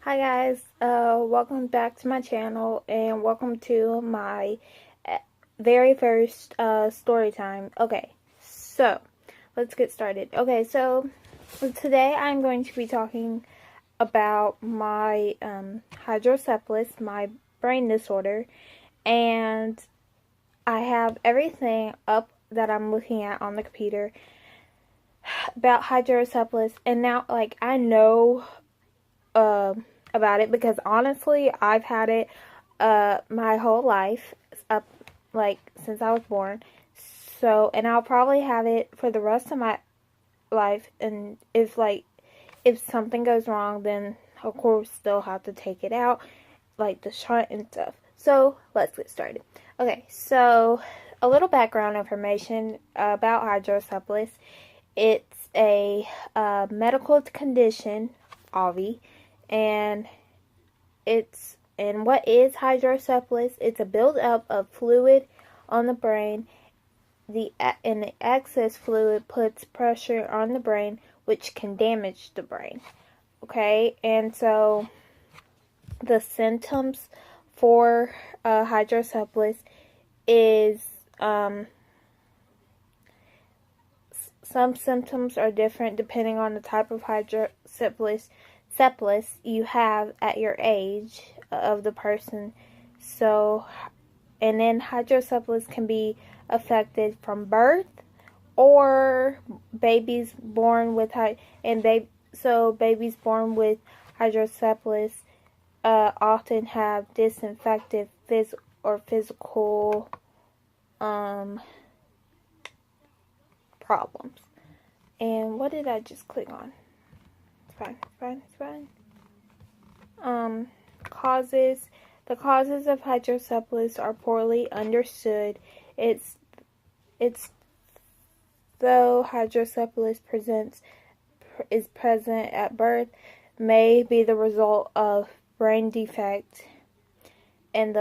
Hi guys, welcome back to my channel and welcome to my very first story time. Okay, so let's get started. Okay, so today I'm going to be talking about my hydrocephalus, my brain disorder, and I have everything up that I'm looking at on the computer about hydrocephalus, and now like I know uh, about it because honestly, I've had it my whole life up like since I was born. So, and I'll probably have it for the rest of my life. And if something goes wrong, then of course they'll have to take it out, like the shot and stuff. So let's get started. Okay, so a little background information about hydrocephalus. It's a medical condition, obvi, and what is hydrocephalus? It's a buildup of fluid on the brain. The excess fluid puts pressure on the brain, which can damage the brain. Okay, and so the symptoms for hydrocephalus is some symptoms are different depending on the type of hydrocephalus you have at your age of the person. So, and then hydrocephalus can be affected from birth or babies born with babies born with hydrocephalus often have disinfective physical problems. And what did I just click on? It's fine. Causes. The causes of hydrocephalus are poorly understood. It's though hydrocephalus is present at birth, may be the result of brain defect and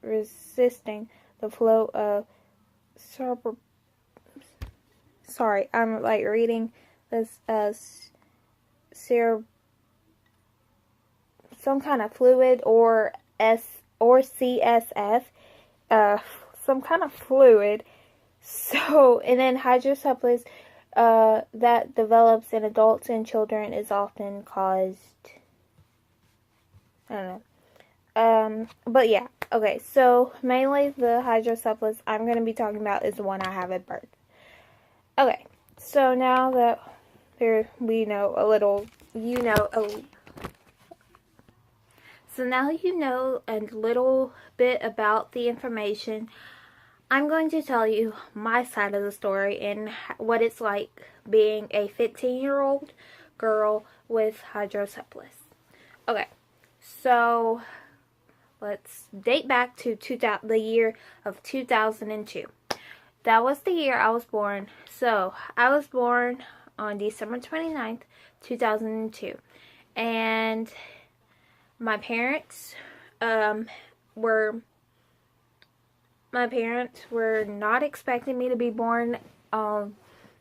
resisting the flow of sorry, I'm like reading this some kind of fluid or CSF, some kind of fluid. So, and then hydrocephalus that develops in adults and children is often caused, I don't know. But yeah, okay, so mainly the hydrocephalus I'm going to be talking about is the one I have at birth. Okay, so now that we know a little, so now you know a little bit about the information. I'm going to tell you my side of the story and what it's like being a 15-year-old girl with hydrocephalus. Okay, so let's date back to the year of 2002. That was the year I was born. So I was born on December 29th, 2002. And my parents were not expecting me to be born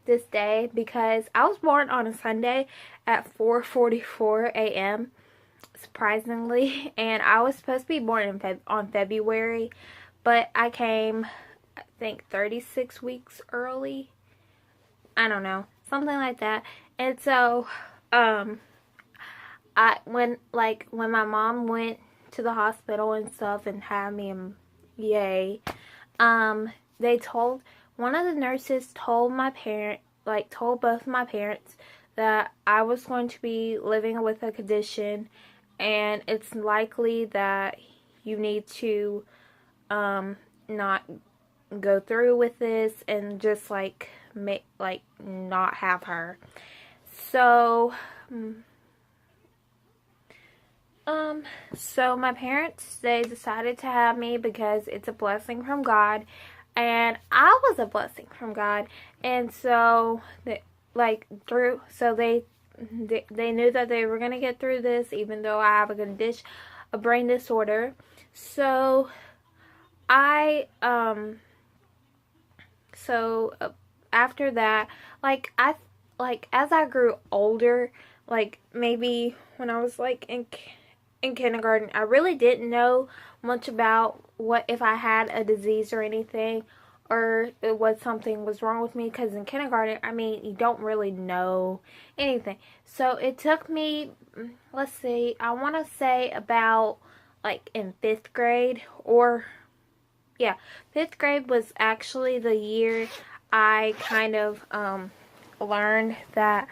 this day because I was born on a Sunday at 4:44 a.m. surprisingly, and I was supposed to be born on February, but I came, I think, 36 weeks early. I don't know, something like that. And so when my mom went to the hospital and stuff and had me, yay, one of the nurses told both my parents that I was going to be living with a condition, and it's likely that you need to not go through with this and just not have her. So so my parents, they decided to have me because it's a blessing from God, and I was a blessing from God. And so they knew that they were going to get through this even though I have a brain disorder. So after that, like, as I grew older, like, maybe when I was, like, in kindergarten, I really didn't know much about what if I had a disease or anything, or what something was wrong with me, because in kindergarten, I mean, you don't really know anything. So it took me, let's see, I want to say about, like, in 5th grade, or, yeah, 5th grade was actually the year I kind of learned that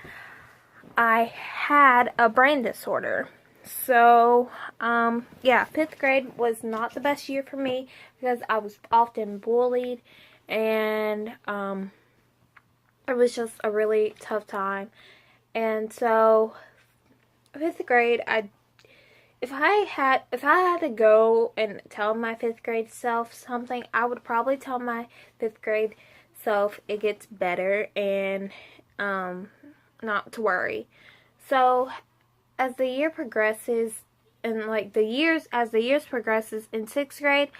I had a brain disorder. So, yeah, 5th grade was not the best year for me because I was often bullied, and it was just a really tough time. And so, 5th grade, if I had to go and tell my 5th grade self something, I would probably tell my 5th grade self it gets better, and not to worry. So as the year progresses, and like as the years progresses in 6th grade,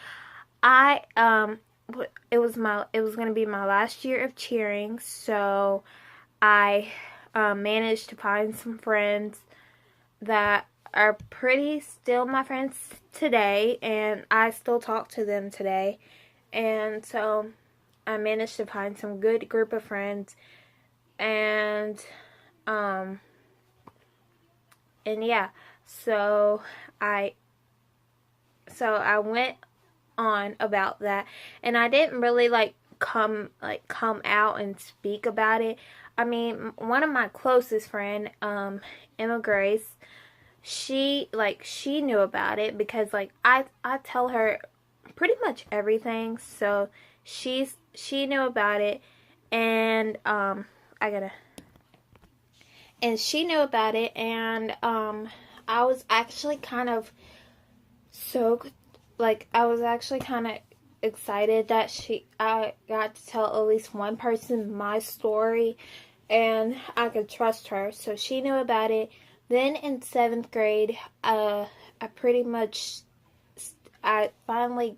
it was going to be my last year of cheering, so I managed to find some friends that are pretty still my friends today, and I still talk to them today. And so I managed to find some good group of friends, and yeah, so I went on about that, and I didn't really come out and speak about it. I mean, one of my closest friend, Emma Grace, she knew about it because I tell her pretty much everything, so she knew about it, and she knew about it, and I was actually kind of excited that I got to tell at least one person my story, and I could trust her, so she knew about it. Then in 7th grade, I finally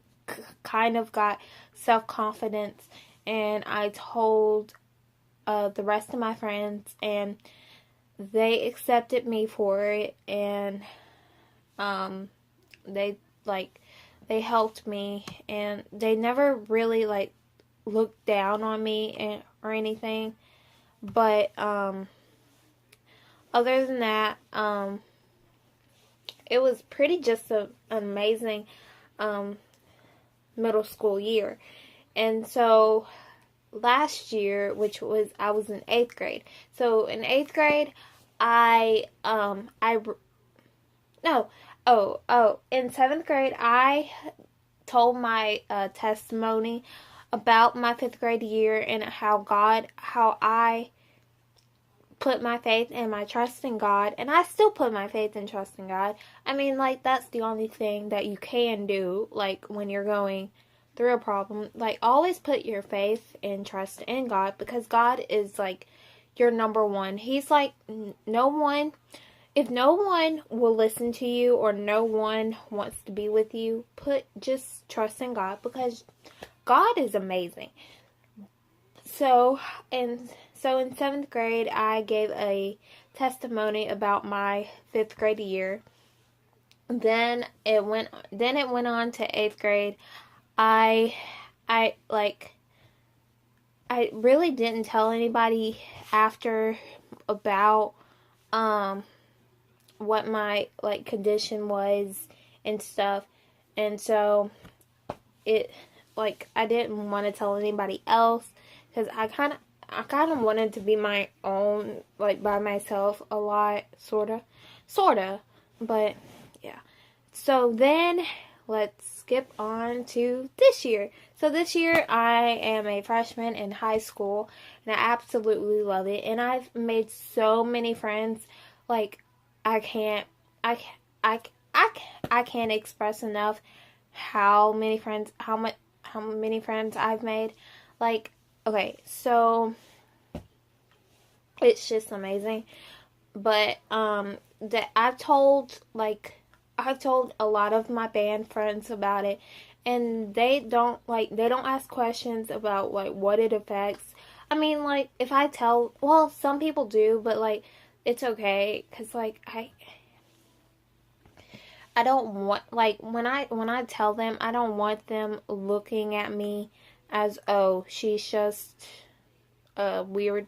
kind of got self-confidence, and I told the rest of my friends, and they accepted me for it, and they helped me, and they never really looked down on me or anything. But other than that, it was pretty just an amazing middle school year. And so last year, I was in 8th grade. So in 8th grade, in 7th grade, I told my testimony about my 5th grade year, and how I put my faith and my trust in God, and I still put my faith and trust in God. I mean, that's the only thing that you can do, when you're going through a problem. Always put your faith and trust in God, because God is, your number one. He's no one, if no one will listen to you, or no one wants to be with you, just trust in God, because God is amazing. So in 7th grade, I gave a testimony about my 5th grade year. Then it went on to 8th grade. I really didn't tell anybody after about what my condition was and stuff. And so I didn't want to tell anybody else, because I kind of wanted to be my own, by myself a lot, sorta, but yeah. So then let's skip on to this year. So this year I am a freshman in high school, and I absolutely love it, and I've made so many friends. I can't express enough how many friends I've made. Okay, so it's just amazing. But that I've told a lot of my band friends about it, and they don't ask questions about what it affects. I mean, like, if I tell, well, some people do, but, like, it's okay, because, like, I don't want, like, when I tell them, I don't want them looking at me as, oh, she's just a weird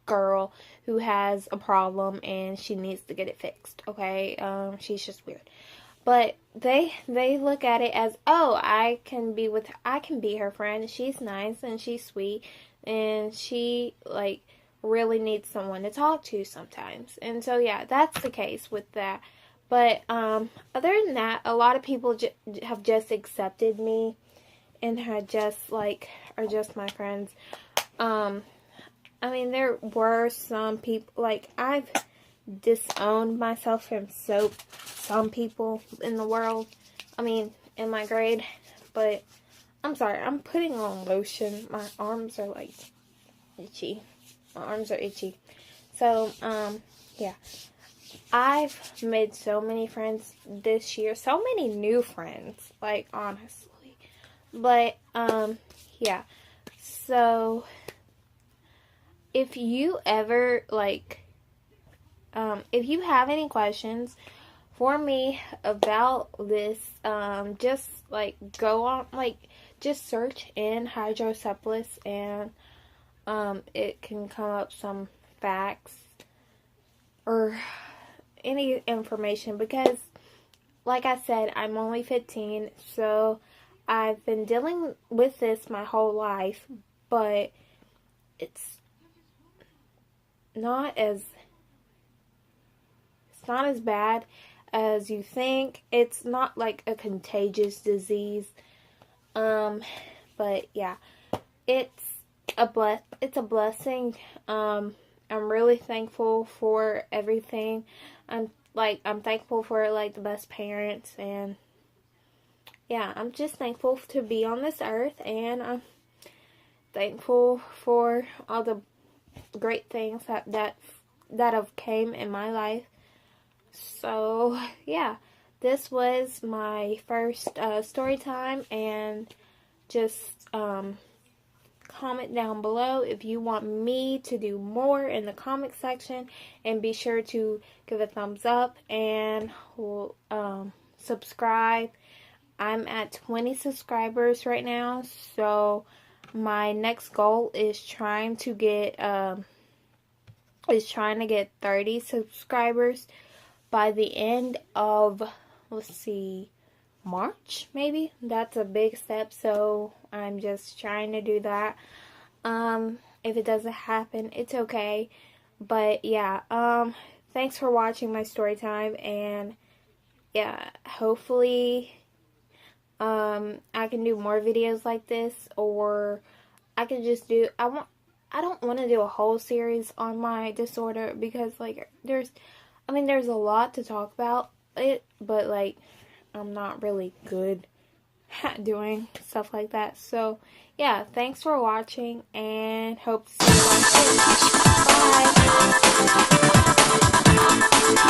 girl who has a problem and she needs to get it fixed, okay? She's just weird. But they look at it as, oh, I can be her friend. She's nice and she's sweet and she, like, really needs someone to talk to sometimes. And so yeah, that's the case with that. But other than that, a lot of people have just accepted me and are just my friends. I mean, there were some people, like, I've disowned myself from some people in the world. I mean, in my grade. But I'm sorry, I'm putting on lotion. My arms are, like, itchy. My arms are itchy. So, yeah. I've made so many friends this year. So many new friends, like, honestly. But, yeah. So, if you ever, like, if you have any questions for me about this, just, like, go on, like, just search in hydrocephalus and, it can come up some facts or any information, because, like I said, I'm only 15, so I've been dealing with this my whole life, but it's not as bad as you think. It's not like a contagious disease. But yeah, it's a blessing. I'm really thankful for everything. I'm thankful for, like, the best parents, and yeah, I'm just thankful to be on this earth, and I'm thankful for all the great things that have came in my life. So yeah, this was my first story time, and just comment down below if you want me to do more in the comment section, and be sure to give a thumbs up and subscribe. I'm at 20 subscribers right now, so my next goal is trying to get 30 subscribers by the end of, let's see, March, maybe. That's a big step, so I'm just trying to do that. If it doesn't happen, it's okay. But yeah, thanks for watching my story time, and yeah, hopefully I can do more videos like this, or I can just do, I don't want to do a whole series on my disorder, because, like, there's a lot to talk about it, but, like, I'm not really good at doing stuff like that. So, yeah, thanks for watching, and hope to see you guys soon. Bye!